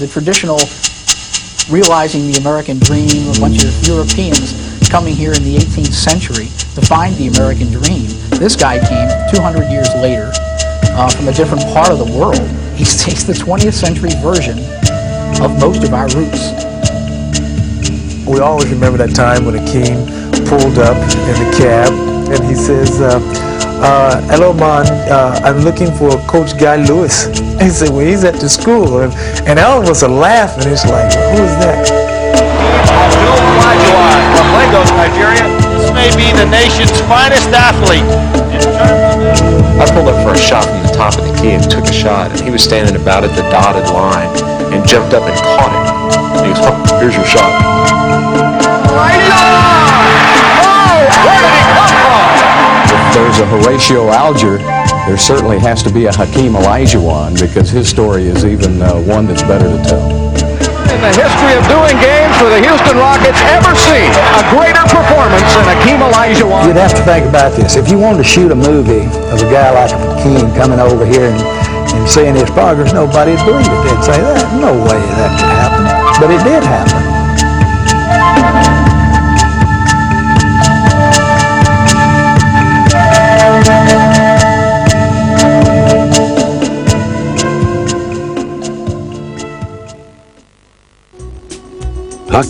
the traditional realizing the American dream, a bunch of Europeans coming here in the 18th century to find the American dream. This guy came 200 years later from a different part of the world. He's the 20th century version of most of our roots. We always remember that time when Hakeem pulled up in the cab and he says, hello, man, I'm looking for Coach Guy Lewis. He said, well, he's at the school. And all of us are laughing. It's like, who is that? Hakeem Olajuwon from Lagos, Nigeria. This may be the nation's finest athlete. I pulled up for a shot from the top of the key and took a shot, and he was standing about at the dotted line and jumped up and caught it. And he goes, oh, here's your shot. Right on! Oh, where did he come from? If there's a Horatio Alger, there certainly has to be a Hakeem Olajuwon, because his story is even one that's better to tell. In the history of doing games for the Houston Rockets ever seen a greater performance than Hakeem Olajuwon. You'd have to think about this. If you wanted to shoot a movie of a guy like Hakeem coming over here and seeing his progress, nobody'd believe it. They'd say, that no way that could happen. But it did happen.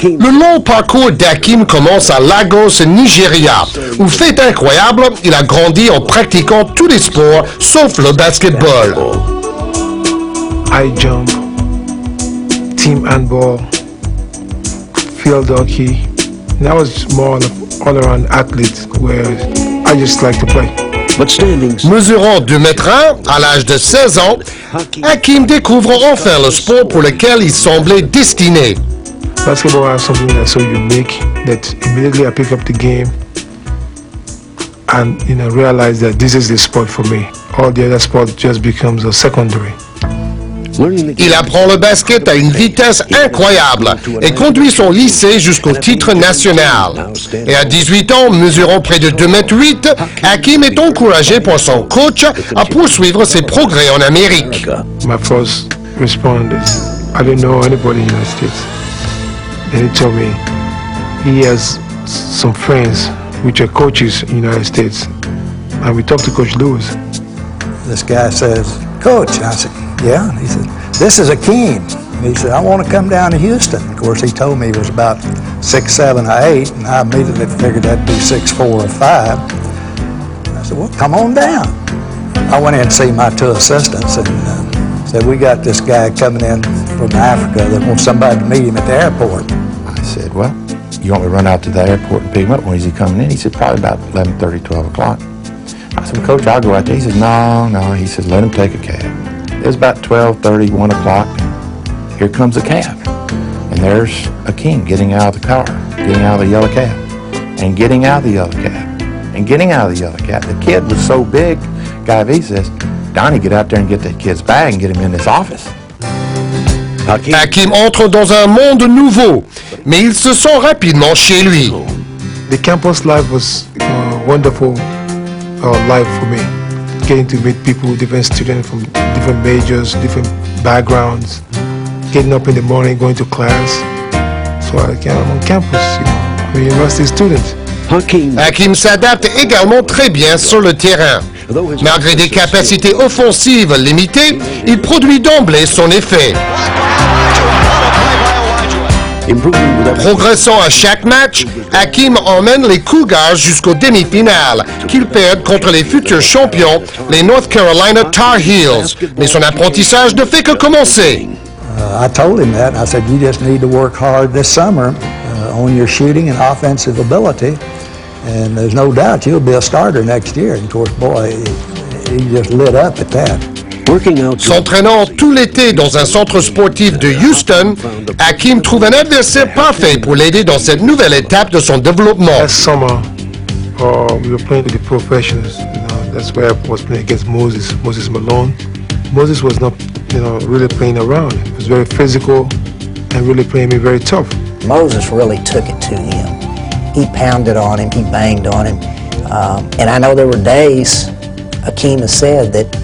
Le long parcours d'Hakeem commence à Lagos, Nigeria, où, fait incroyable, il a grandi en pratiquant tous les sports sauf le basketball. High jump, team handball, field hockey. And I was more an all-around athlete where I just like to play. Mesurant 2 mètres 1, à l'âge de 16 ans, Hakeem découvre enfin le sport pour lequel il semblait destiné. Basketball has something that's so unique that immediately I pick up the game and realize that this is the sport for me. All the other sport just becomes a secondary. Il apprend le basket à une vitesse incroyable et conduit son lycée jusqu'au titre national. Et à 18 ans, mesurant près de 2 mètres 8, Hakeem est encouragé par son coach à poursuivre ses progrès en Amérique. My first response is, I didn't know anybody in the United States. And he told me he has some friends which are coaches in the United States. And we talked to Coach Lewis. This guy says, Coach, I said, yeah. And he said, this is Hakeem. And he said, I want to come down to Houston. Of course, he told me he was about 6'7" or 8", and I immediately figured that'd be 6'4" or 5". I said, well, come on down. I went in to see my 2 assistants and said, we got this guy coming in from Africa that wants somebody to meet him at the airport. I said, well, you want me to run out to the airport and pick him up? When is he coming in? He said, probably about 11:30, 12 o'clock. I said, well, Coach, I'll go out there. He said, no. He said, let him take a cab. It was about 12:30, 1 o'clock. Here comes a cab. And there's Hakeem getting out of the car, getting out of the yellow cab, and getting out of the yellow cab, and getting out of the yellow cab. The kid was so big, Guy V says, Donnie, get out there and get that kid's bag and get him in this office. Hakeem entre dans un monde nouveau, mais il se sent rapidement chez lui. The campus life was wonderful life for me. Getting to meet people, different students from different majors, different backgrounds. Getting up in the morning, going to class. So I'm on campus, I'm a university student. Hakeem s'adapte également très bien sur le terrain. Malgré des capacités offensives limitées, il produit d'emblée son effet. Progressant à chaque match, Hakeem emmène les Cougars jusqu'aux demi-finales, qu'ils perdent contre les futurs champions, les North Carolina Tar Heels. Mais son apprentissage ne fait que commencer. I told him that, and I said, you just need to work hard this summer on your shooting and offensive ability, and there's no doubt you'll be a starter next year. And of course, boy, he just lit up at that. S'entraînant tout l'été dans un centre sportif de Houston, Hakeem trouve un adversaire parfait pour l'aider dans cette nouvelle étape de son développement. Last summer, we were playing with the professionals. That's where I was playing against Moses Malone. Moses was not, really playing around. He was very physical and really playing me very tough. Moses really took it to him. He pounded on him, he banged on him. And I know there were days, Hakeem has said, that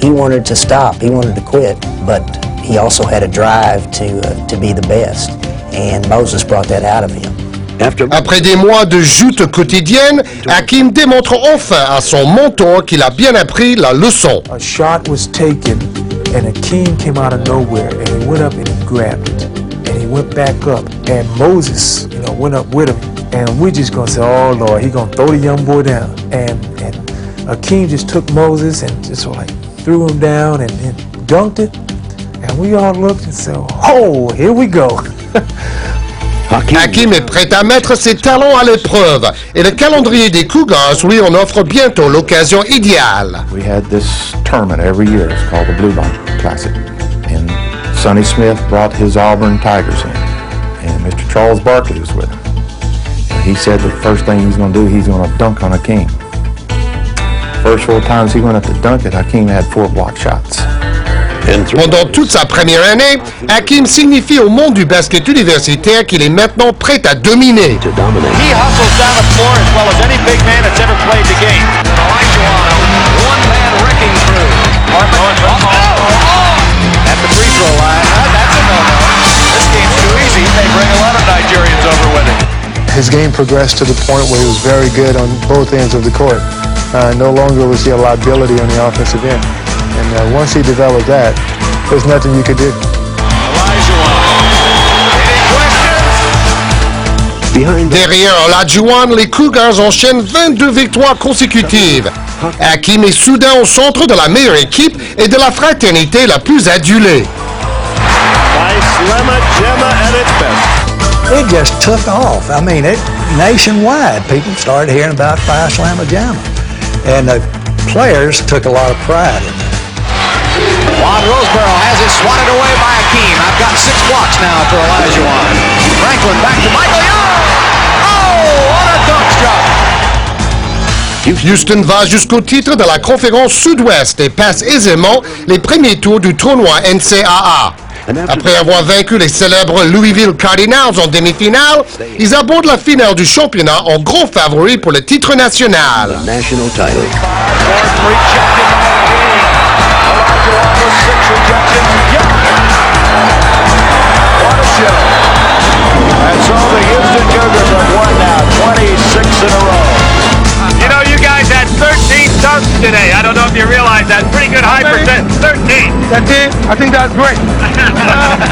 he wanted to stop, he wanted to quit, but he also had a drive to be the best, and Moses brought that out of him. Après des mois de joutes quotidiennes, Hakeem démontre enfin à son mentor qu'il a bien appris la leçon. A shot was taken, and Hakeem came out of nowhere, and he went up and he grabbed it, and he went back up, and Moses, went up with him, and we just gonna say, oh Lord, he gonna throw the young boy down, and Hakeem just took Moses and just like threw him down and dunked it, and we all looked and said, oh, here we go. Hakeem est prêt à mettre ses talents à l'épreuve et le calendrier des Cougars lui en offre bientôt l'occasion idéale. We had this tournament every year. It's called the Blue Bomb Classic. And Sonny Smith brought his Auburn Tigers in. And Mr. Charles Barkley was with him. And he said the first thing he's going to do, he's going to dunk on Hakeem. First 4 times he went up to dunk it, Hakeem had 4 block shots. Pendant toute sa première année, Hakeem signifie au monde du basket universitaire qu'il est maintenant prêt à dominer. He hustles down the floor as well as any big man that's ever played the game. Olajuwon, one-man wrecking crew. At the free throw line, that's a no-no. This game's too easy. They bring a lot of Nigerians over with it. His game progressed to the point where he was very good on both ends of the court. No longer was he a liability on the offensive end. And once he developed that, there's nothing you could do. Derrière Olajuwon, les Cougars enchaînent 22 victoires consécutives. Hakeem est soudain au centre de la meilleure équipe et de la fraternité la plus adulée. It just took off. I mean, nationwide, people started hearing about Phi Slama Jama. And the players took a lot of pride in it. Juan Roseborough has it swatted away by Hakeem. I've got 6 blocks now for Olajuwon. Franklin back to Michael Young. Oh, what a dunk job. Houston va jusqu'au titre de la conférence Sud-Ouest et passe aisément les premiers tours du tournoi NCAA. Après avoir vaincu les célèbres Louisville Cardinals en demi-finale, ils abordent la finale du championnat en gros favori pour le titre national. And so the Houston Cougars have won now 26 in a row. You know, you guys had 13 dunks today. I don't know if you realize that. Pretty good high percent. 13. That's it? I think that's great.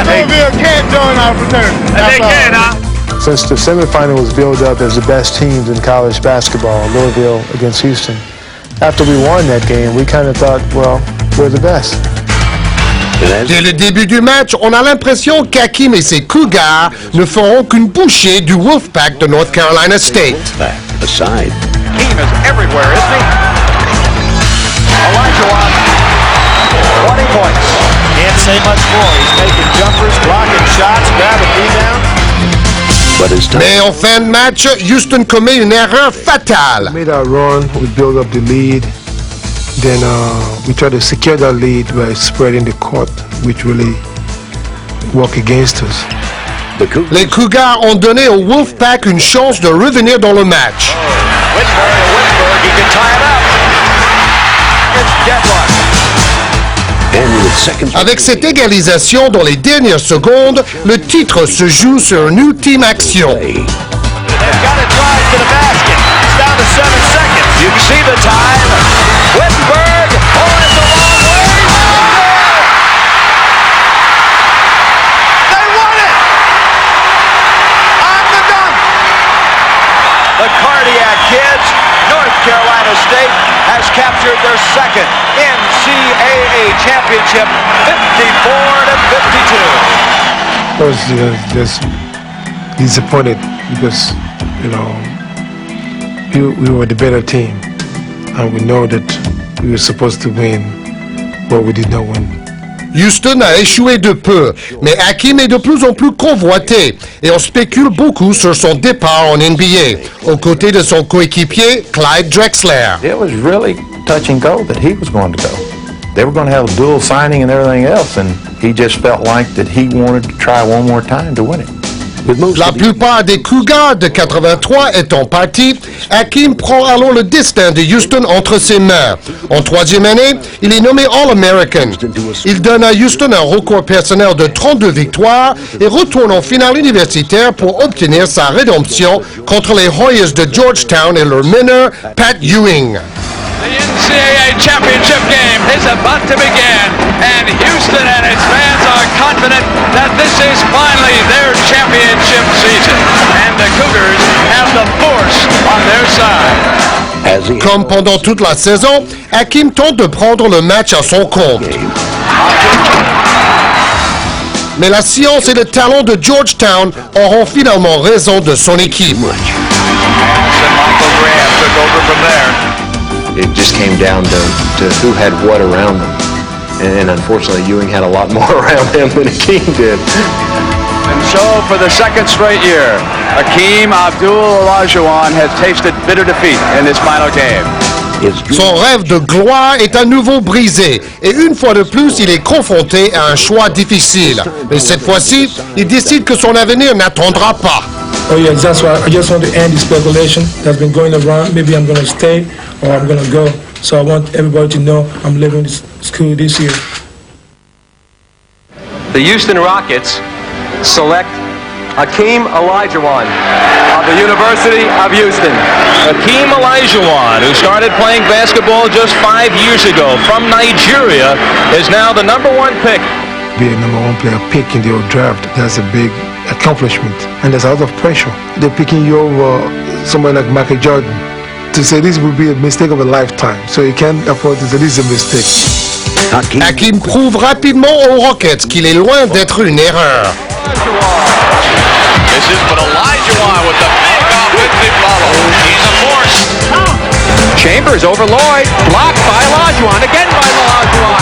Louisville can't join our fraternity. They can, huh? Since the semifinal was billed up as the best teams in college basketball, Louisville against Houston, after we won that game, we kind of thought, well, we're the best. Dès le début du match, on a l'impression qu'Hakeem et ses Cougars ne feront qu'une bouchée du Wolfpack de North Carolina State. Aside. Hakeem is everywhere, isn't he? Olajuwon, 20 points. Can't say much more. He's making jumpers, blocking shots, grabbing rebounds. Mais en fin de match, Houston commet une erreur fatale. We made our run, we built up the lead. Then we tried to secure that lead by spreading the court, which really worked against us. Les Cougars ont donné au Wolfpack une chance de revenir dans le match. Whitberg, he can tie it up. It's deadlock. Avec cette égalisation dans les dernières secondes, le titre se joue sur une ultime action. They've got to drive to the basket. It's down to 7 seconds. You can see the time. Whitberg, it's a long way. They won it! On the dunk! The Cardiac Kids, North Carolina State, has captured their second NCAA championship, 54-52. I was just disappointed because, we were the better team, and we know that we were supposed to win, but we did not win. Houston a échoué de peu, mais Hakeem est de plus en plus convoité et on spécule beaucoup sur son départ en NBA, aux côtés de son coéquipier Clyde Drexler. It was really touch and go that he was going to go. They were going to have a dual signing and everything else, and he just felt like that he wanted to try one more time to win it. La plupart des Cougars de 83 étant partis, Hakeem prend alors le destin de Houston entre ses mains. En troisième année, il est nommé All-American. Il donne à Houston un record personnel de 32 victoires et retourne en finale universitaire pour obtenir sa rédemption contre les Hoyas de Georgetown et leur meneur, Pat Ewing. The NCAA championship game is about to begin, and Houston and its fans are confident that this is finally their championship season, and the Cougars have the force on their side. Comme pendant toute la saison, Hakeem tente de prendre le match à son compte. Mais la science et le talent de Georgetown auront finalement raison de son équipe. It just came down to who had what around them. And unfortunately, Ewing had a lot more around him than Hakeem did. And so, for the second straight year, Hakeem Olajuwon has tasted bitter defeat in this final game. Son rêve de gloire est à nouveau brisé et une fois de plus, il est confronté à un choix difficile. Mais cette fois-ci, il décide que son avenir n'attendra pas. Oh yeah, that's why I just want to end the speculation that's been going around. Maybe I'm going to stay or I'm going to go. So I want everybody to know I'm leaving school this year. The Houston Rockets select Hakeem Olajuwon of the University of Houston. Hakeem Olajuwon, who started playing basketball just 5 years ago from Nigeria, is now the #1 pick. Be a #1 player pick in the draft, that's a big accomplishment. And there's a lot of pressure. They're picking you over someone like Michael Jordan. To say this would be a mistake of a lifetime. So you can't afford to say this is a mistake. Hakeem prouve rapidement aux Rockets qu'il est loin d'être une erreur. This is but Olajuwon with the big offensive follow. He's a force. Chambers over Lloyd, blocked by Olajuwon, again by Olajuwon.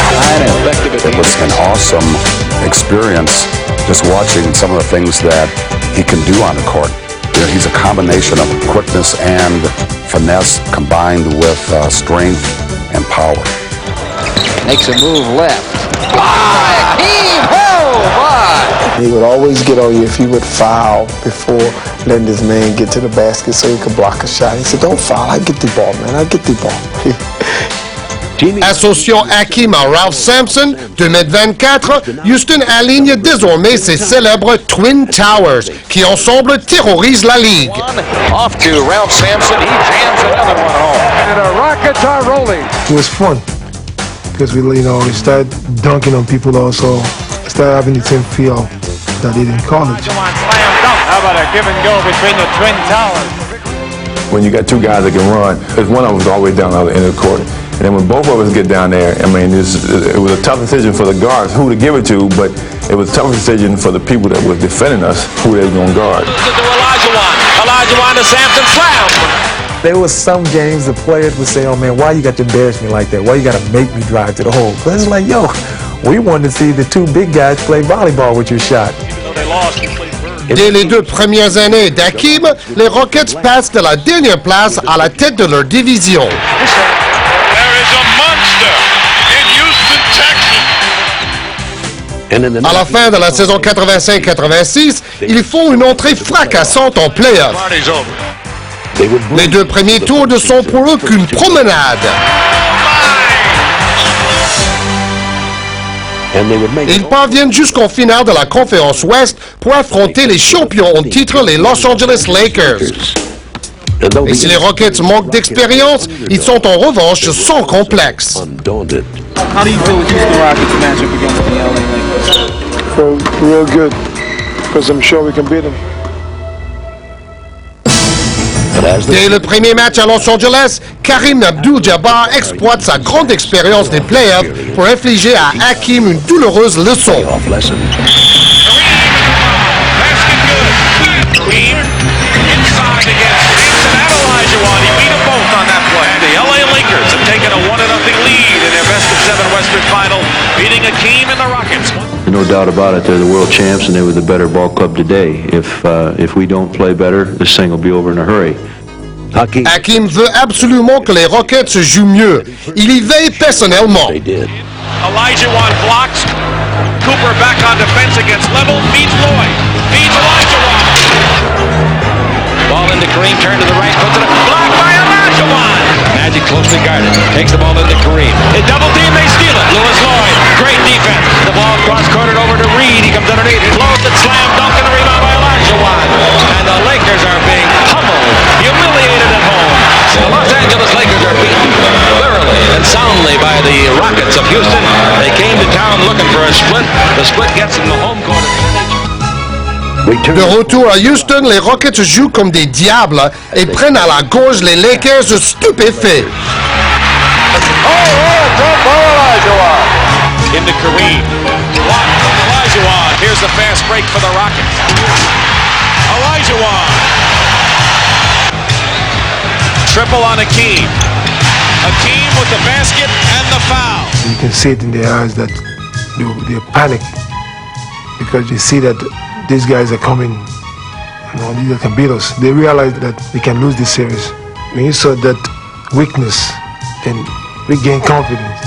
It was an awesome experience just watching some of the things that he can do on the court. You know, he's a combination of quickness and finesse combined with strength and power. Makes a move left. Hakeem! Oh, my! He would always get on you if you would foul before letting this man get to the basket so he could block a shot. He said, don't foul, I get the ball, man, I get the ball. Associant Hakeem à Ralph Sampson, 2m24, Houston aligne désormais ses célèbres Twin Towers, qui ensemble terrorisent la Ligue. Off to Ralph Sampson, he jams another one home. And the Rockets are rolling. It was fun because we started dunking on people also, started having the same feel that they did in college. How about a give and go between the Twin Towers? When you got two guys that can run, there's one of them was always down the other end of the court. And then when both of us get down there, I mean, it was a tough decision for the guards who to give it to, but it was a tough decision for the people that was defending us who they were going to guard. Olajuwon to Sampson, slam! There was some games the players would say, oh man, why you got to embarrass me like that? Why you got to make me drive to the hole? Because it's like, yo, we wanted to see the two big guys play volleyball with your shot. Dès les 2 premières années d'Hakeem, les Rockets passent de la dernière place à la tête de leur division. À la fin de la saison 85-86, ils font une entrée fracassante en play-off. Les 2 premiers tours ne sont pour eux qu'une promenade. Ils parviennent jusqu'en finale de la conférence Ouest pour affronter les champions en titre, les Los Angeles Lakers. Et si les Rockets manquent d'expérience, ils sont en revanche sans complexe. How do you feel with Houston Rockets matchup against the LA Lakers? Feel real good because I'm sure we can beat them. Dès le premier match à Los Angeles, Kareem Abdul-Jabbar exploite sa grande expérience des playoffs pour infliger à Hakeem une douloureuse leçon. No doubt about it, they're the world champs and they were the better ball club today. If we don't play better, this thing will be over in a hurry. Hakeem veut absolument que les Rockets jouent mieux. Il y veille personnellement. Olajuwon blocks. Cooper back on defense against Level. Feeds Lloyd. Feeds Olajuwon. Ball into Kareem, turn to the right, puts it up, blocked by Olajuwon. Magic closely guarded, takes the ball into Kareem. His double team, they steal it. Lewis Lloyd, great defense. The ball cross-courted over to Reed. He comes underneath, floats it, slam, dunk, and the rebound by Olajuwon. And the Lakers are being pummeled, humiliated at home. The Los Angeles Lakers are beaten thoroughly and soundly by the Rockets of Houston. They came to town looking for a split. The split gets them the home court advantage. De retour à Houston, les Rockets jouent comme des diables et prennent à la gorge les Lakers stupéfaits. Into Kareem. Blocked from Olajuwon. Here's the fast break for the Rockets. Olajuwon. Triple on Hakeem. Hakeem with the basket and the foul. You can see it in their eyes that they're panicked because they see that these guys are coming, these guys can beat us. They realize that they can lose this series. When you saw that weakness, then we gain confidence.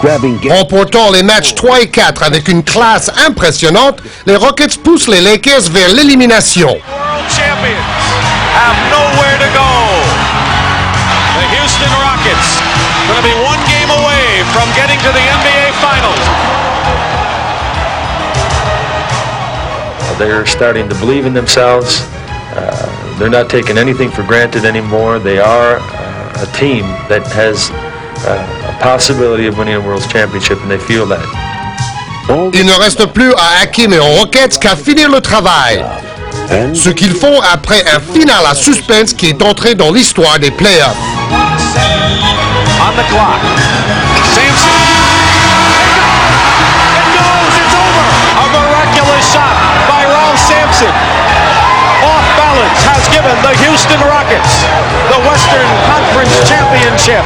Remportant les matchs 3 et 4 avec une classe impressionnante, les Rockets poussent les Lakers vers l'élimination. World champions have nowhere to go. The Houston Rockets going to be one game away from getting to the NBA Finals. They're starting to believe in themselves. They're not taking anything for granted anymore. They are a team that has a possibility of winning a World Championship, and they feel that. Il ne reste plus à Hakeem et aux Rockets qu'à finir le travail. Ce qu'ils font après un final à suspense qui est entré dans l'histoire des playoffs. On the clock. Sampson. It goes. It's over. A miraculous shot by Ralph Sampson. Off balance has given the Houston Rockets the Western Conference Championship.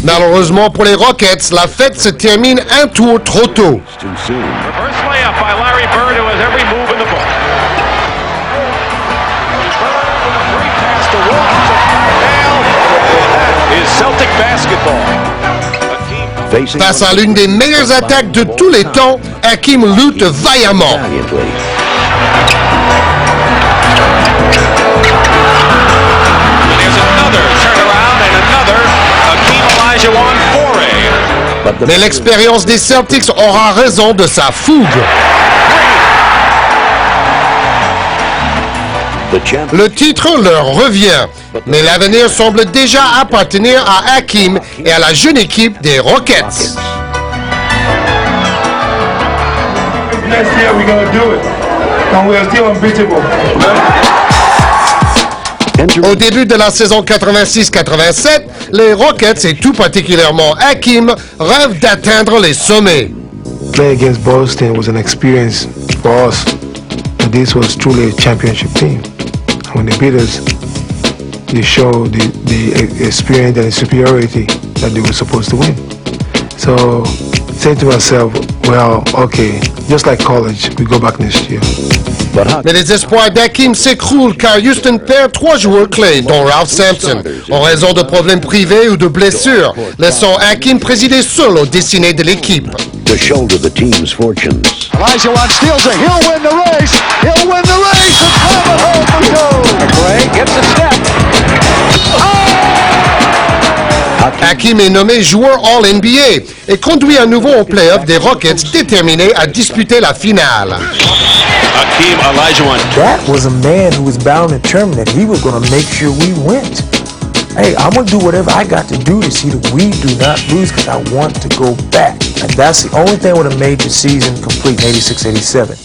Malheureusement pour les Rockets, la fête se termine un tour trop tôt. Reverse layup by Larry Bird, who has every move in the book. Great pass to Wilkins of Hale. That is Celtic basketball. Face à l'une des meilleures attaques de tous les temps, Hakeem lutte vaillamment. There's another turnaround and another Hakeem Olajuwon foray. Mais l'expérience des Celtics aura raison de sa fougue. Le titre leur revient, mais l'avenir semble déjà appartenir à Hakeem et à la jeune équipe des Rockets. Next year we're gonna do it, and we are still unbeatable. Au début de la saison 86-87, les Rockets et tout particulièrement Hakeem rêvent d'atteindre les sommets. Play against Boston was an experience for us. And this was truly a championship team. When they beat us, they showed the experience and the superiority that they were supposed to win. So, saying to myself, well, okay, just like college, we go back next year. Mais les espoirs d'Hakeem s'écroulent car Houston perd 3 joueurs clés, dont Ralph Sampson, en raison de problèmes privés ou de blessures, laissant Hakeem présider seul aux destinées de l'équipe. To shoulder the team's fortunes. Olajuwon steals it. He'll win the race. He'll win the race. And slam it home for two. McRae gets a step. Hakeem est nommé joueur All-NBA et conduit à nouveau au play-off des Rockets déterminés à disputer la finale. Hakeem Olajuwon. That was a man who was bound and determined that he was going to make sure we went. Hey, I'm going to do whatever I got to do to see that we do not lose because I want to go back. And that's the only thing would have made the season complete in 86-87.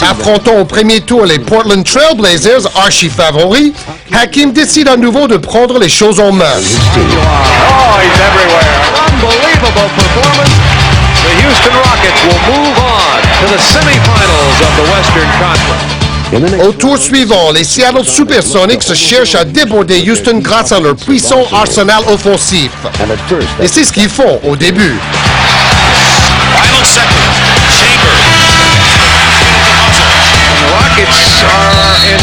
Affrontant au premier tour les Portland Trail Blazers, archi favoris, Hakeem décide à nouveau de prendre les choses en main. Oh, he's everywhere. Unbelievable performance. The Houston Rockets will move on to the semifinals of the Western Conference. Au tour suivant, les Seattle Supersonics cherchent à déborder Houston grâce à leur puissant arsenal offensif. Et c'est ce qu'ils font au début. Final seconds. Chambers. The Rockets are in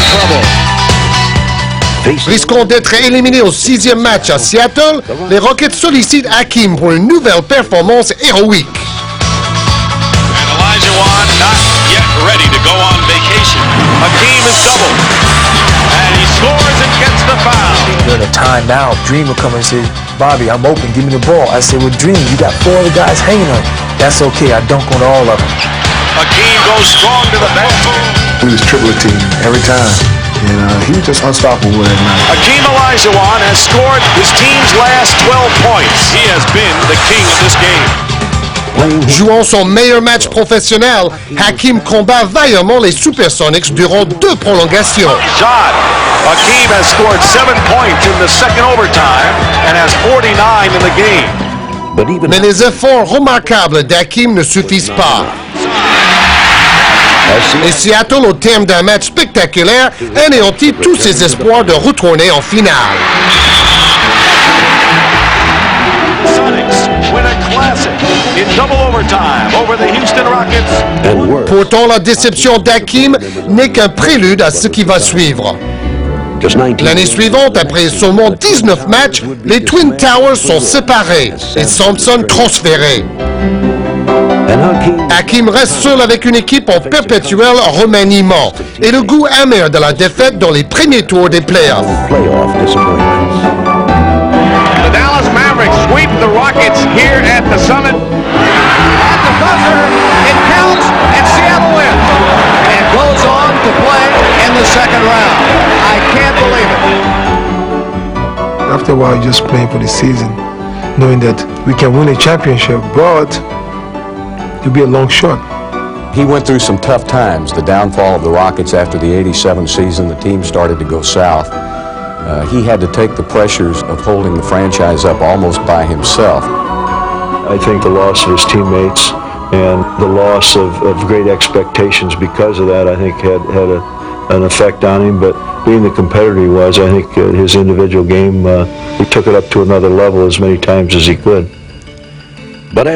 Risquant d'être éliminés au 6e match à Seattle, les Rockets sollicitent Hakeem pour une nouvelle performance héroïque. And Olajuwon not yet ready to go on vacation. Hakeem is doubled. And he scores and gets the foul. During a timeout, Dream would come and say, Bobby, I'm open, give me the ball. I said, well, Dream, you got 4 other guys hanging on you. That's okay, I dunk on all of them. Hakeem goes strong to the basket. We was triple team every time. And he was just unstoppable that night. Hakeem Olajuwon has scored his team's last 12 points. He has been the king of this game. Jouant son meilleur match professionnel, Hakeem combat vaillamment les Supersonics durant 2 prolongations. Shot. Hakeem has scored 7 points in the second overtime and has 49 in the game. Mais les efforts remarquables d'Hakeem ne suffisent pas. Et Seattle, au terme d'un match spectaculaire, anéantit tous ses espoirs de retourner en finale. Sonics win a classic in double overtime over the Houston Rockets. Pourtant, la déception d'Hakeem n'est qu'un prélude à ce qui va suivre. L'année suivante, après seulement 19 matchs, les Twin Towers sont séparés et Thompson transféré. Hakeem reste seul avec une équipe en perpétuel remaniement et le goût amer de la défaite dans les premiers tours des playoffs. The Dallas Mavericks sweep the Rockets here at the Summit. At the buzzer, it counts, and Seattle wins. And goes on to play in the second round. I can't believe it. After a while, you're just playing for the season, knowing that we can win a championship, but it'll be a long shot. He went through some tough times. The downfall of the Rockets after the '87 season, the team started to go south. He had to take the pressures of holding the franchise up almost by himself. I think the loss of his teammates and the loss of great expectations because of that, I think had an effect on him. But being the competitor he was, I think his individual game, he took it up to another level as many times as he could.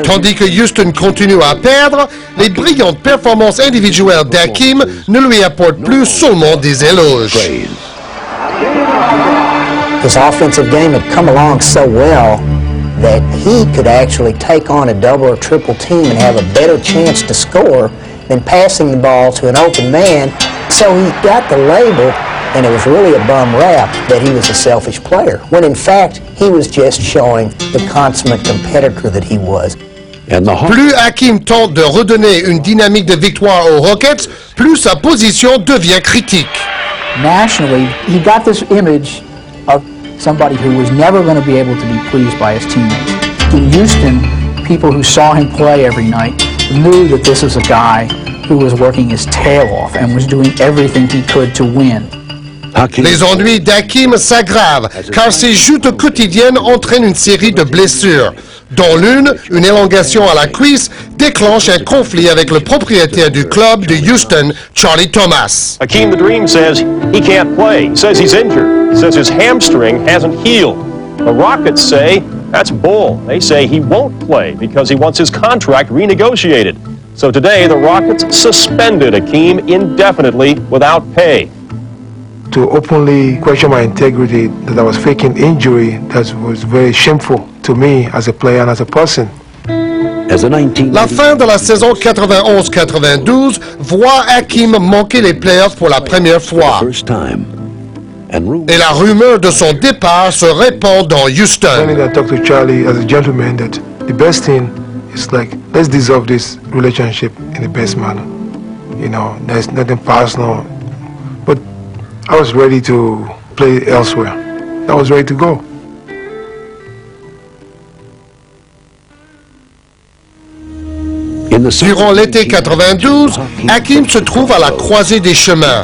Tandis que Houston continue à perdre, les brillantes performances individuelles d'Hakeem ne lui apportent plus seulement des éloges. His offensive game had come along so well that he could actually take on a double or triple team and have a better chance to score than passing the ball to an open man. So he got the label, and it was really a bum rap that he was a selfish player, when in fact he was just showing the consummate competitor that he was. Plus Hakeem tente de redonner une dynamique de victoire aux Rockets, plus sa position devient critique. Nationally, he got this image of somebody who was never going to be able to be pleased by his teammates. In Houston, people who saw him play every night knew that this was a guy who was working his tail off and was doing everything he could to win. Les ennuis d'Hakeem s'aggravent car ses joutes quotidiennes entraînent une série de blessures, dont l'une, une élongation à la cuisse, déclenche un conflit avec le propriétaire du club de Houston, Charlie Thomas. Hakeem the Dream says he can't play. He says he's injured. He says his hamstring hasn't healed. The Rockets say that's bull. They say he won't play because he wants his contract renegotiated. So today, the Rockets suspended Hakeem indefinitely without pay. To openly question my integrity, that I was faking injury, that was very shameful to me as a player and as a person. La fin de la saison 91-92 voit Hakeem manquer les playoffs pour la première fois. Et la rumeur de son départ se répand dans Houston. I talked to Charlie as a gentleman that the best thing is let's dissolve this relationship in the best manner. You know, there's nothing personal. But I was ready to play elsewhere. I was ready to go. Durant l'été 92, Hakeem se trouve à la croisée des chemins.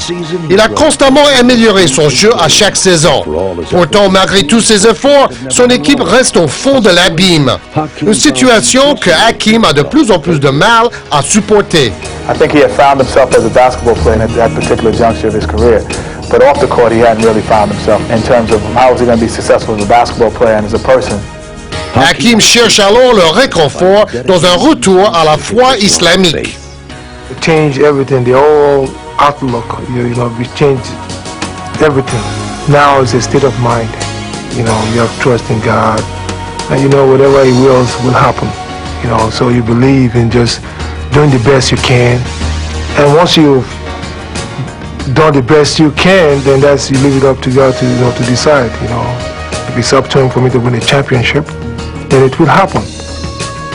Il a constamment amélioré son jeu à chaque saison. Pourtant, malgré tous ses efforts, son équipe reste au fond de l'abîme. Une situation que Hakeem a de plus en plus de mal à supporter. I think he had found himself as a basketball player at that particular juncture of his career. But off the court, he hadn't really found himself in terms of how was he going to be successful as a basketball player and as a person. Hakeem cherche alors le réconfort dans un retour à la foi islamique. It changed everything, the whole outlook. You know, we changed everything. Now it's a state of mind. You know, you have trust in God, and you know whatever He wills will happen. You know, so you believe in just doing the best you can, and once you've done the best you can, then you leave it up to God to to decide. You know, if it's up to Him for me to win a championship, then it will happen.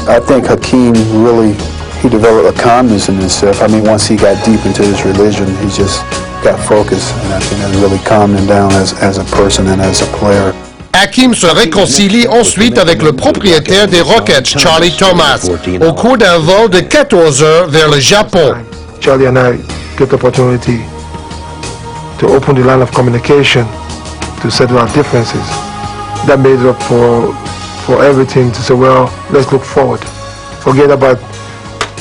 I think Hakeem he developed a calmness in himself. I mean, once he got deep into his religion, he just got focused, and I think that really calmed him down as a person and as a player. Hakeem se réconcilie ensuite avec le propriétaire des Rockets, Charlie Thomas, au cours d'un vol de 14 heures vers le Japon. Charlie and I get the opportunity to open the line of communication to settle our differences. That made it up for everything to say, well, let's look forward. Forget about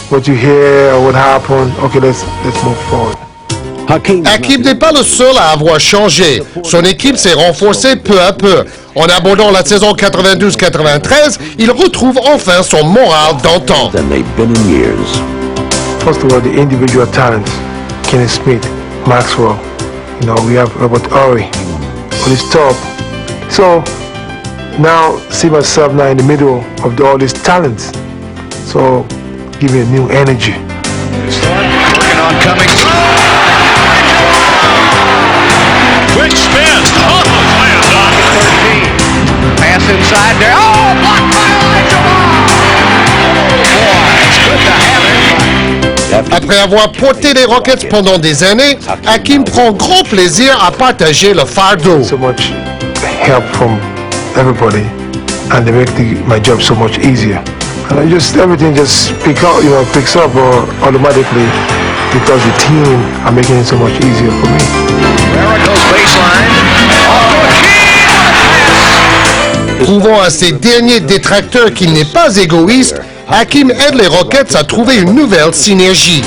what you hear or what happened. Okay, let's move forward. Hakeem n'est pas le seul à avoir changé. Son équipe s'est renforcée peu à peu. En abordant la saison 92-93, il retrouve enfin son moral d'antan. First of all, the individual talents, Kenny Smith, Maxwell, you know, we have Robert Horry on his top. So now see myself now in the middle of all these talents. So give me a new energy. Working on coming. Quick spin. Oh, slam dunk. 13. Pass inside there. Oh, blocked by Olajuwon. Oh, boy, it's good to have it. Après avoir porté les Rockets pendant des années, Hakeem prend grand plaisir à partager le fardeau. So much help from everybody, and they make my job so much easier. And everything just picks up automatically because the team are making it so much easier for me. Prouvant à ses derniers détracteurs qu'il n'est pas égoïste, Hakeem aide les Rockets à trouver une nouvelle synergie.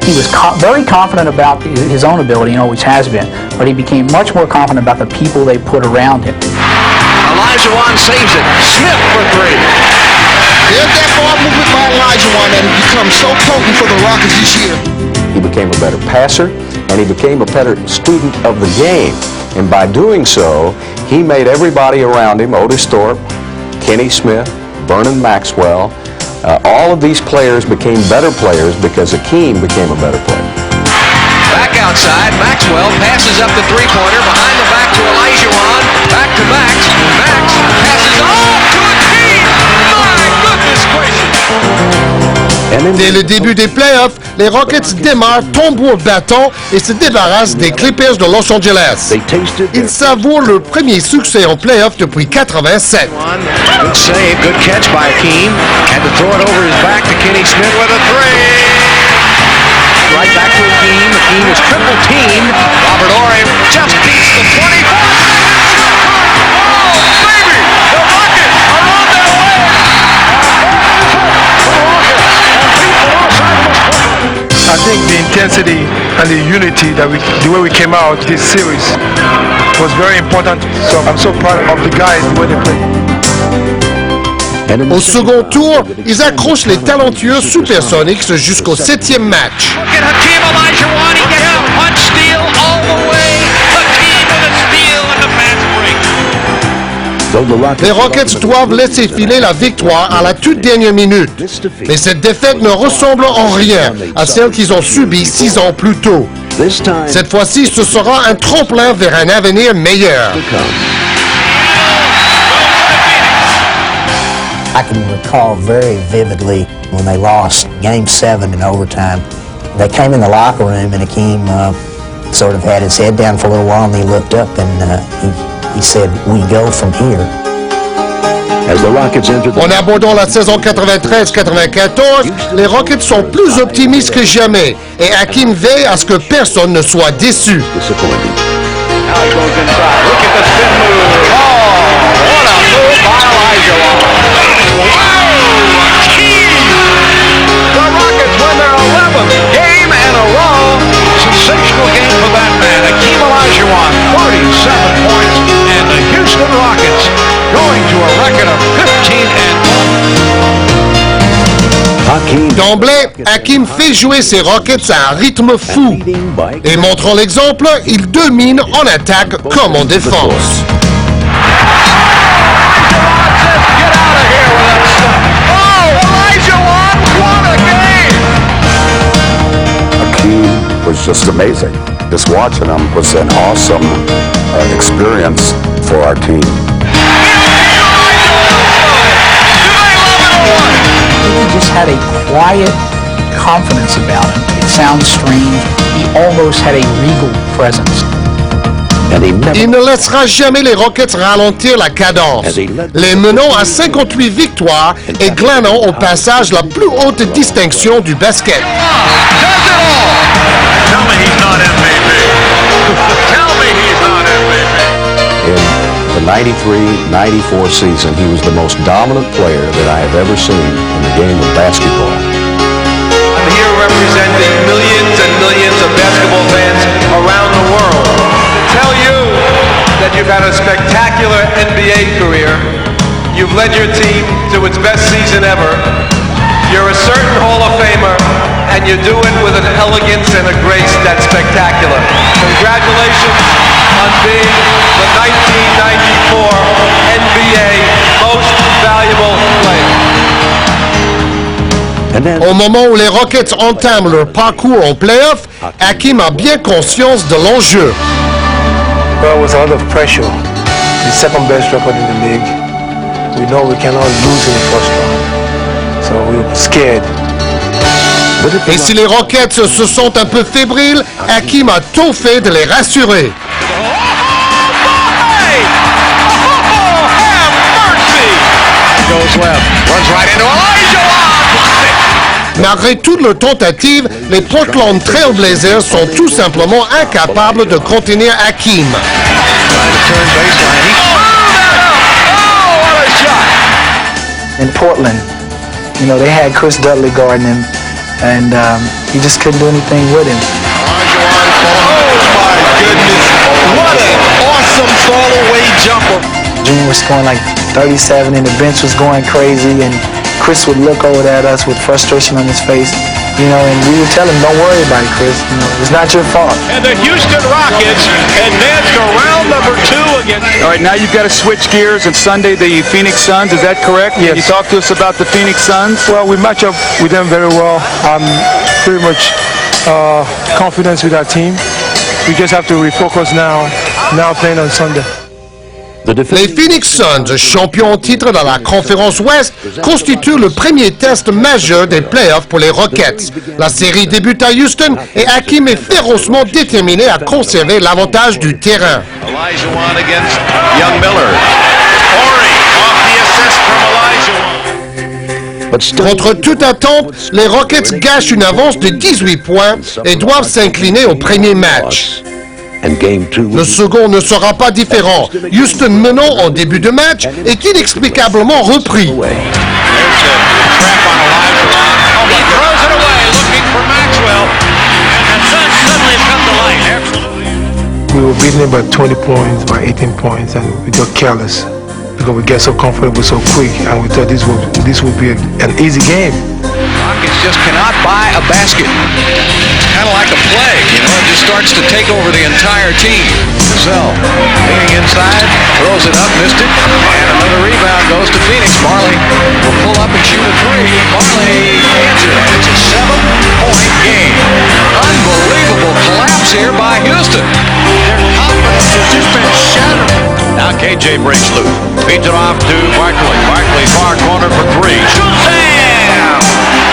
He was very confident about his own ability and always has been, but he became much more confident about the people they put around him. Olajuwon saves it. Smith for three. There's that ball movement by Olajuwon that has become so potent for the Rockets this year. He became a better passer, and he became a better student of the game. And by doing so, he made everybody around him, Otis Thorpe, Kenny Smith, Vernon Maxwell, all of these players became better players because Hakeem became a better player. Back outside, Maxwell passes up the three-pointer, behind the back to Olajuwon, back to Max. Max passes off to Hakeem! My goodness gracious! Dès le début des playoffs, les Rockets démarrent tambour battant et se débarrassent des Clippers de Los Angeles. Ils savourent leur premier succès en playoffs depuis 87. Good save, good catch by Hakeem. Had to throw it over his back to Kenny Smith with a three. Right back to Hakeem. Hakeem is triple teamed. Robert Horry just beats the 24. Oh, baby! The Rockets are on their way! I think the intensity and the unity the way we came out this series was very important. So I'm so proud of the guys, the way they played. Au second tour, ils accrochent les talentueux Supersonics jusqu'au 7e match. Look at Hakeem Olajuwon. He gets a punch steal all the way. Hakeem with a steal and a fast break. Les Rockets doivent laisser filer la victoire à la toute dernière minute. Mais cette défaite ne ressemble en rien à celle qu'ils ont subie 6 ans plus tôt. Cette fois-ci, ce sera un tremplin vers un avenir meilleur. I can recall very vividly when they lost Game 7 in overtime. They came in the locker room and Hakeem sort of had his head down for a little while and he looked up and he said, "We go from here." En abordant la saison 93-94, les Rockets sont plus optimistes que jamais et Hakeem veille à ce que personne ne soit déçu. Now he goes inside. Look at the spin move. Oh, what a move by Olajuwon. Wow, Hakeem! The Rockets win their 11th game in a row. Sensational game for that man. Hakeem Olajuwon, 47 points, and the Houston Rockets going to a record of 15-1. D'emblée, Hakeem fait jouer ses Rockets à un rythme fou. Et montrant l'exemple, il domine en attaque comme en défense. Hakeem was just amazing. Just watching him was an awesome experience for our team. He just had a quiet confidence about him. It sounds strange. He almost had a regal presence. Il ne laissera jamais les Rockets ralentir la cadence, les menant à 58 victoires et glanant au passage la plus haute distinction du basket. Tell me he's not MVP. Tell me he's not MVP. In the 93-94 season, he was the most dominant player that I have ever seen in the game of basketball. I'm here representing millions and millions of basketball fans around the world to tell you that you've had a spectacular NBA career. You've led your team to its best season ever. You're a certain Hall of Famer, and you do it with an elegance and a grace that's spectacular. Congratulations on being the 1994 NBA Most Valuable Player. Au moment où les Rockets entament leur parcours en playoff, Hakeem a bien conscience de l'enjeu. Well, it was a lot of pressure. The second best record in the league. We know we cannot lose in the first round. So we were scared. Et si les Rockets se sont un peu fébriles, Hakeem a tout fait de les rassurer. Goes left, runs right into Olajuwon. Malgré toutes leurs tentatives, les Portland Trail Blazers sont tout simplement incapables de contenir Hakeem. In Portland, you know, they had Chris Dudley guarding him, and he just couldn't do anything with him. What an awesome fall-away jumper. Junior was scoring like 37, and the bench was going crazy, and Chris would look over at us with frustration on his face, you know, and we would tell him, don't worry about it, Chris, you know, it's not your fault. And the Houston Rockets advance to round number 2 against... All right, now you've got to switch gears, and Sunday the Phoenix Suns, is that correct? Yes. Can you talk to us about the Phoenix Suns? Well, we match up with them very well. I'm pretty much confident with our team. We just have to refocus now playing on Sunday. Les Phoenix Suns, champions en titre dans la conférence Ouest, constituent le premier test majeur des playoffs pour les Rockets. La série débute à Houston et Hakeem est férocement déterminé à conserver l'avantage du terrain. Olajuwon against Young Miller. Horry off the assist from Olajuwon. Contre toute attente, les Rockets gâchent une avance de 18 points et doivent s'incliner au premier match. Le second ne sera pas différent. Houston menant en début de match est inexplicablement repris. We were beaten by 20 points, by 18 points, and we got careless because we get so comfortable so quick, and we thought this would be an easy game. Rockets just cannot buy a basket. It's kind of like a plague, you know, it just starts to take over the entire team. Cassell leaning inside, throws it up, missed it, and another rebound goes to Phoenix. Marley will pull up and shoot a three. Marley answers. It's a 7-point game. Unbelievable collapse here by Houston. Their confidence has just been shattered. Now KJ breaks loose. Feeds it off to Barkley. Barkley far corner for three. Shazam!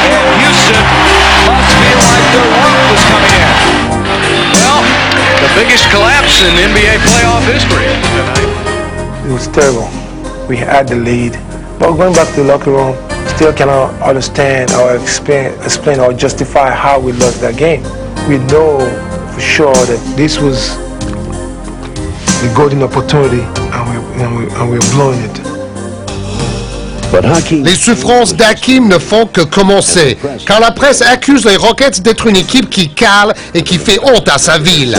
And Houston must feel like the roof was coming in. Well, the biggest collapse in NBA playoff history tonight. It was terrible. We had the lead, but going back to the locker room, still cannot understand or explain or justify how we lost that game. We know for sure that this was the golden opportunity, and we're blowing it. Les souffrances d'Hakeem ne font que commencer, car la presse accuse les Rockets d'être une équipe qui cale et qui fait honte à sa ville.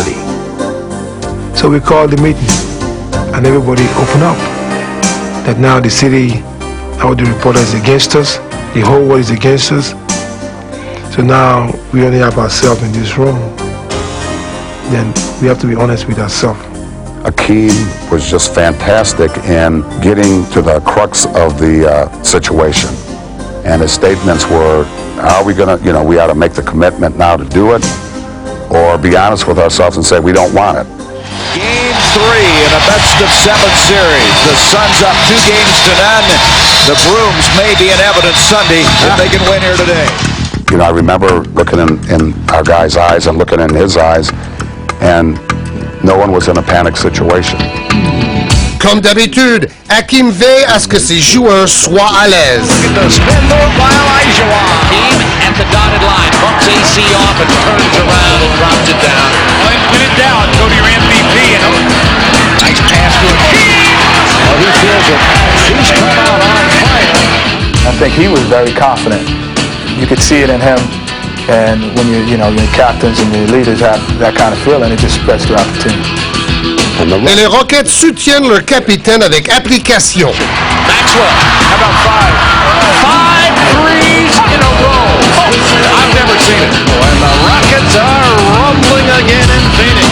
So we called the meeting, and everybody opened up. That now the city, all the reporters against us, the whole world is against us. So now we only have ourselves in this room. Then we have to be honest with ourselves. Hakeem was just fantastic in getting to the crux of the situation. And his statements were, are we going to, we ought to make the commitment now to do it, or be honest with ourselves and say we don't want it. Game 3 in a best-of-7 series. The Suns up 2-0. The Brooms may be in evidence Sunday if they can win here today. I remember looking in our guy's eyes and looking in his eyes, and no one was in a panic situation. Comme d'habitude, Hakeem veille à ce que ses joueurs soient à l'aise. The spin move by Olajuwon. Hakeem at the dotted line. Bumps AC off and turns around and drops it down. When in doubt, go to your MVP. Nice pass to Hakeem. Well, he feels it. He's come out on fire. I think he was very confident. You could see it in him. And when your captains and your leaders have that kind of feeling, it just spreads throughout the team. Et les Rockets soutiennent leur capitaine avec application. Maxwell, how about 5 threes in a row? I've never seen it. And the Rockets are rumbling again in Phoenix.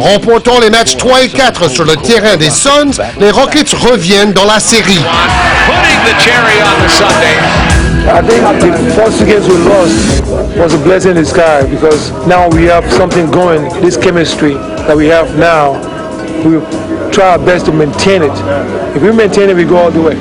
Remportant les matchs 3 et 4 sur le terrain des Suns, les Rockets reviennent dans la série. Putting the cherry on the Sunday. I think the first 2 games we lost was a blessing in disguise because now we have something going, this chemistry that we have now. We try our best to maintain it. If we maintain it, we go all the way.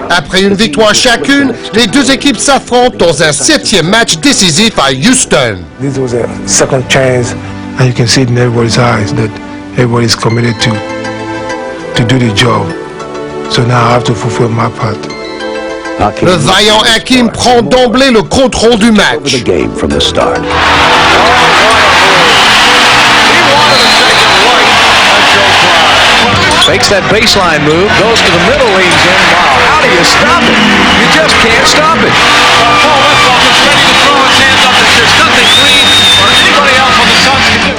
Après une victoire chacune, les deux équipes s'affrontent dans un 7e match décisif à Houston. This was a second chance, and you can see it in everybody's eyes that everybody's committed to do the job. So now I have to fulfill my part. Le vaillant Hakeem prend d'emblée le contrôle du match. Fakes that baseline move, goes to the middle, leans in. Wow, how do you stop it? You just can't stop it. Paul Westphal is ready to throw his hands up that there's nothing Green or anybody else on the Suns can do.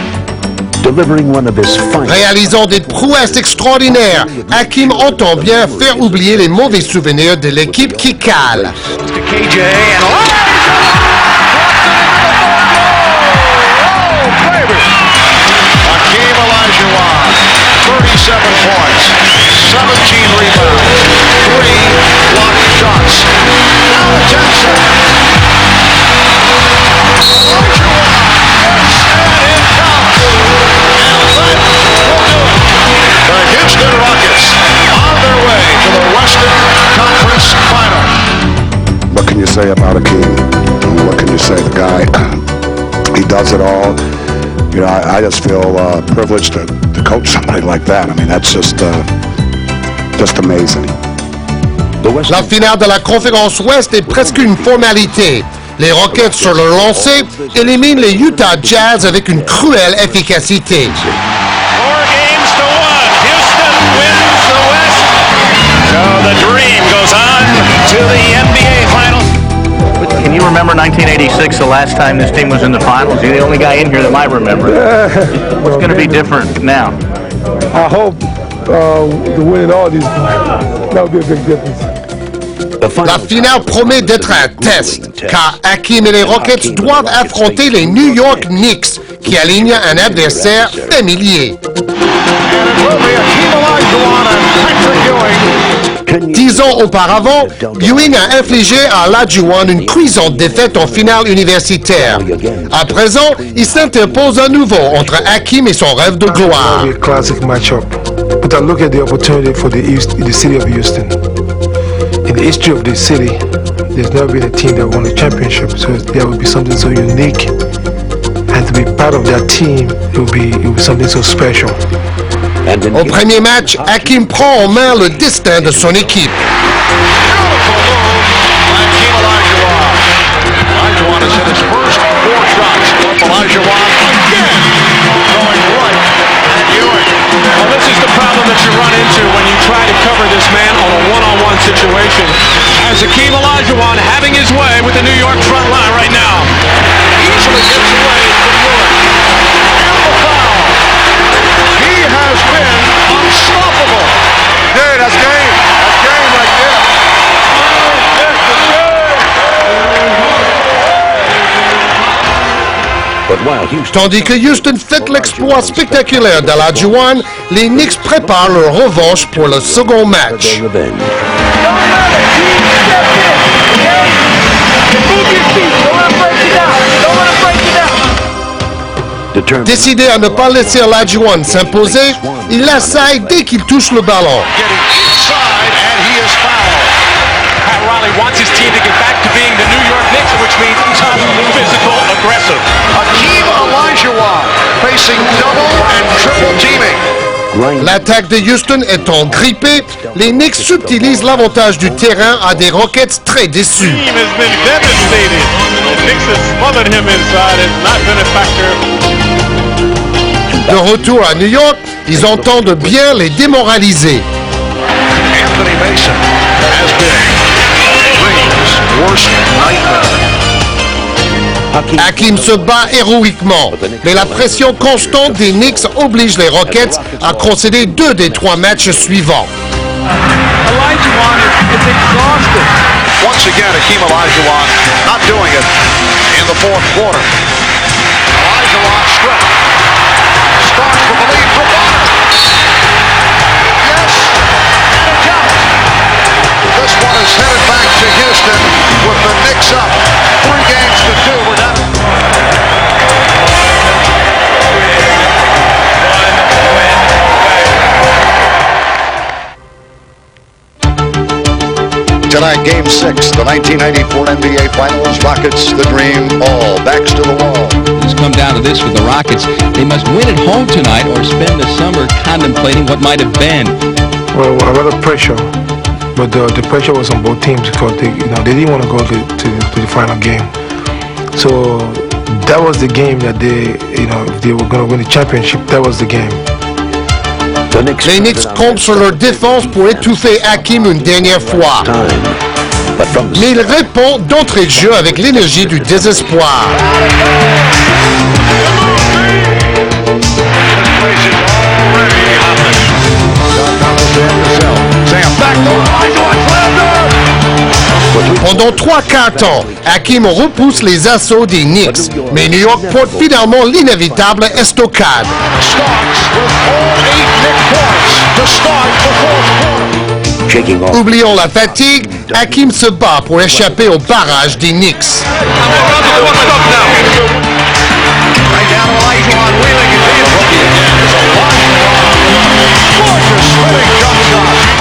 Réalisant des prouesses extraordinaires, Hakeem entend bien faire oublier les mauvais souvenirs de l'équipe qui cale. KJ and Hakeem Olajuwon, 37 points, 17 rebounds, 3 blocked shots. Now the 10 seconds. The Houston Rockets on their way to the Western Conference Final. What can you say about Hakeem? What can you say? The guy, he does it all. I just feel privileged to coach somebody like that. I mean, that's just amazing. La finale de la conférence Ouest est presque une formalité. Les Rockets sur le lancer éliminent les Utah Jazz avec une cruelle efficacité. 4 games to 1. Houston wins the West. So the dream goes on to the NBA Finals. Can you remember 1986, the last time this team was in the finals? You're the only guy in here that might remember. What's going to be different now? I hope to win all these. That would be a big difference. La finale promet d'être un test, car Hakeem et les Rockets doivent affronter les New York Knicks, qui alignent un adversaire familier. 10 ans auparavant, Ewing a infligé à Olajuwon une cuisante défaite en finale universitaire. À présent, il s'interpose à nouveau entre Hakeem et son rêve de gloire. It will be a classic matchup, but I look at the opportunity for the city of Houston. In the history of the city, there's never been a team that won a championship, so there will be something so unique, and to be part of that team, it will be something so special. Au premier match, Hakeem prend en main le destin de son équipe. Olajuwon has hit his first 4 shots. Olajuwon again going right at Ewing. Well, this is the problem that you run into when you try to cover this man on a one-on-one situation. As Hakeem Olajuwon having his way with the New York front line right now. Easily gets away from Ewing. And the foul. He has been unstoppable. Dude, that's game. That's game right there. Tandis que Houston fête l'exploit spectaculaire d'Olajuwon, les Knicks préparent leur revanche pour le second match. Décidé à ne pas laisser Olajuwon s'imposer, il l'assaille dès qu'il touche le ballon. Wants his team to get back to being the New York Knicks, which means tough, physical, aggressive. Hakeem Olajuwon facing double and triple teaming. L'attaque de Houston étant grippée, les Knicks subtilisent l'avantage du terrain à des Rockets très déçus. De retour à New York, ils entendent bien les démoraliser. Anthony Mason has been Green's worst nightmare. Hakeem se bat héroïquement, mais la pression constante des Knicks oblige les Rockets à concéder 2 des 3 matchs suivants. Olajuwon is exhausted. Once again, Hakeem Olajuwon not doing it in the fourth quarter. Olajuwon stripped. Starks with the lead for Bonner. Yes, and a count. This one is headed back to Houston with the Knicks up. 3 games to 2. We're done. Tonight, Game 6, the 1994 NBA Finals. Rockets, the dream, all backs to the wall. It's come down to this with the Rockets. They must win at home tonight or spend the summer contemplating what might have been. Well, a lot of pressure, but the pressure was on both teams because they didn't want to go to the final game. So that was the game that if they were going to win the championship, that was the game. Les Knicks comptent sur leur défense pour étouffer Hakeem une dernière fois. Mais il répond d'entrée de jeu avec l'énergie du désespoir. Pendant 3 quarts temps, Hakeem repousse les assauts des Knicks, mais New York porte finalement l'inévitable estocade. Oubliant la fatigue, Hakeem se bat pour échapper au barrage des Knicks.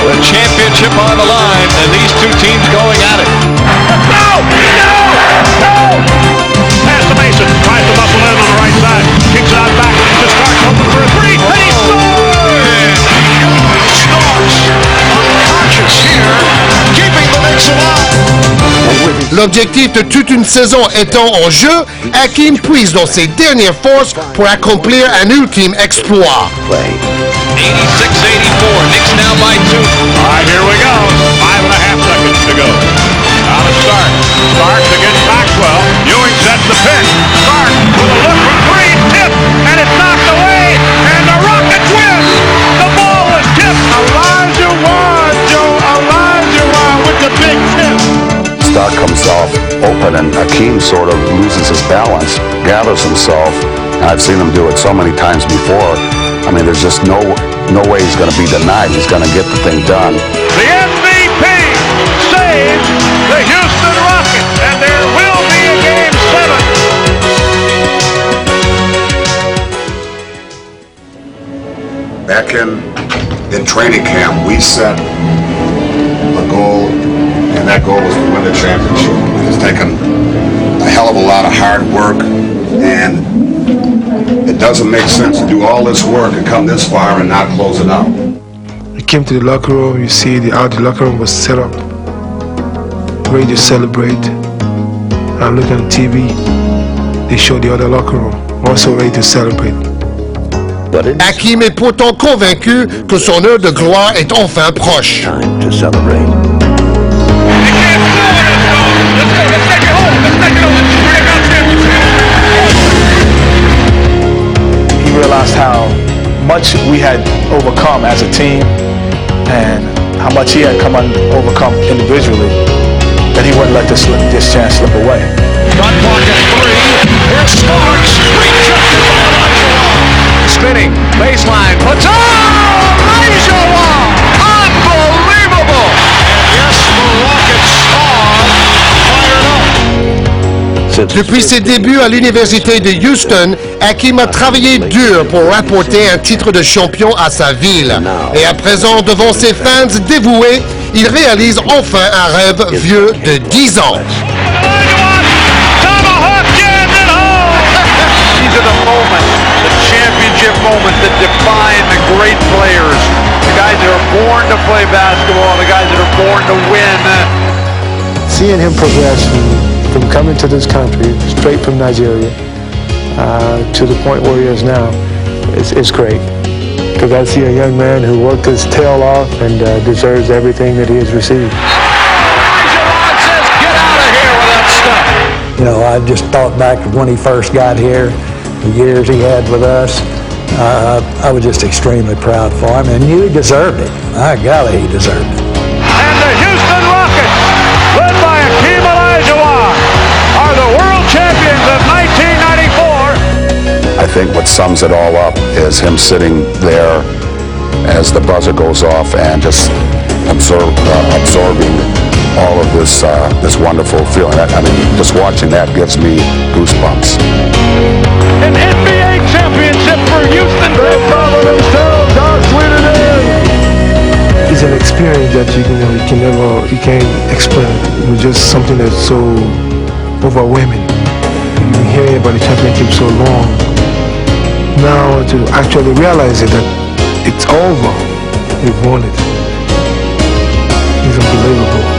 The championship on the line, and these two teams going at it. No! Pass to Mason, tries to muscle in on the right side, kicks it out back to Starks, open for a 3, and he scores! Starks, unconscious here, keeping the Knicks alive. L'objectif de toute une saison étant en jeu, Hakeem puise dans ses dernières forces pour accomplir un ultime exploit. 86-84, Knicks now by 2. All right, here we go. 5.5 seconds to go. Now to Stark. Starks against Maxwell. Ewing sets the pick. Stark with a look from 3, tip, and it's knocked away, and the Rockets win. The ball was tipped. Olajuwon with the big tip. Stark comes off open and Hakeem sort of loses his balance, gathers himself, and I've seen him do it so many times before. I mean, there's just no way he's going to be denied. He's going to get the thing done. The MVP saves the Houston Rockets, and there will be a Game 7. Back in training camp, we set a goal, and that goal was to win the championship. It's taken a hell of a lot of hard work, and it doesn't make sense to do all this work and come this far and not close it out. We came to the locker room, you see how the locker room was set up, ready to celebrate. I'm looking on TV, they show the other locker room, also ready to celebrate. Hakeem est pourtant convaincu que son heure de gloire est enfin proche. Time to celebrate. He realized how much we had overcome as a team and how much he had overcome individually, that he wouldn't let this chance slip away. Shot clock at 3. Here's Starks. spinning. Baseline puts. Oh! Olajuwon! Unbelievable! And yes, the Rockets are fired up. Depuis ses débuts à l'Université de Houston, Hakeem a travaillé dur pour rapporter un titre de champion à sa ville. Et à présent, devant ses fans dévoués, il réalise enfin un rêve vieux de 10 ans. These are the moments, the championship moments that define the great players. The guys that are born to play basketball, the guys that are born to win. Seeing him progress from coming to this country, straight from Nigeria, to the point where he is now, it's great. Because I see a young man who worked his tail off and deserves everything that he has received. Olajuwon says, get out of here with that stuff. You know, I just thought back to when he first got here, the years he had with us. I was just extremely proud for him and knew he deserved it. My golly, he deserved it. And the Houston Rockets, led by Hakeem Olajuwon, are the world champions of 1994. I think what sums it all up is him sitting there as the buzzer goes off and just absorbing all of this wonderful feeling. I mean, just watching that gives me goosebumps. An NBA championship for Houston. It's an experience that you can't explain. It was just something that's so overwhelming. You've been hearing about the championship so long. Now to actually realize it, that it's over, we've won it. It's unbelievable.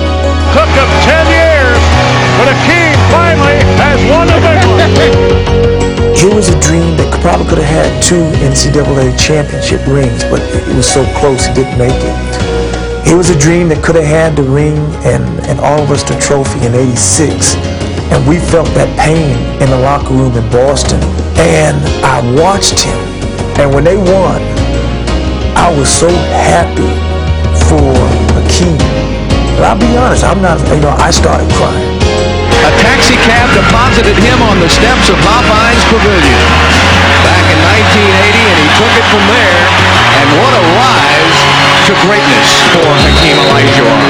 Took him 10 years, but Hakeem finally has won a big one. It was a dream that probably could have had 2 NCAA championship rings, but it was so close he didn't make it. It was a dream that could have had the ring and all of us the trophy in '86. And we felt that pain in the locker room in Boston. And I watched him. And when they won, I was so happy for Hakeem. But I'll be honest, I started crying. A taxi cab deposited him on the steps of Popeye's Pavilion back in 1980, and he took it from there. And what a rise to greatness for Hakeem Olajuwon.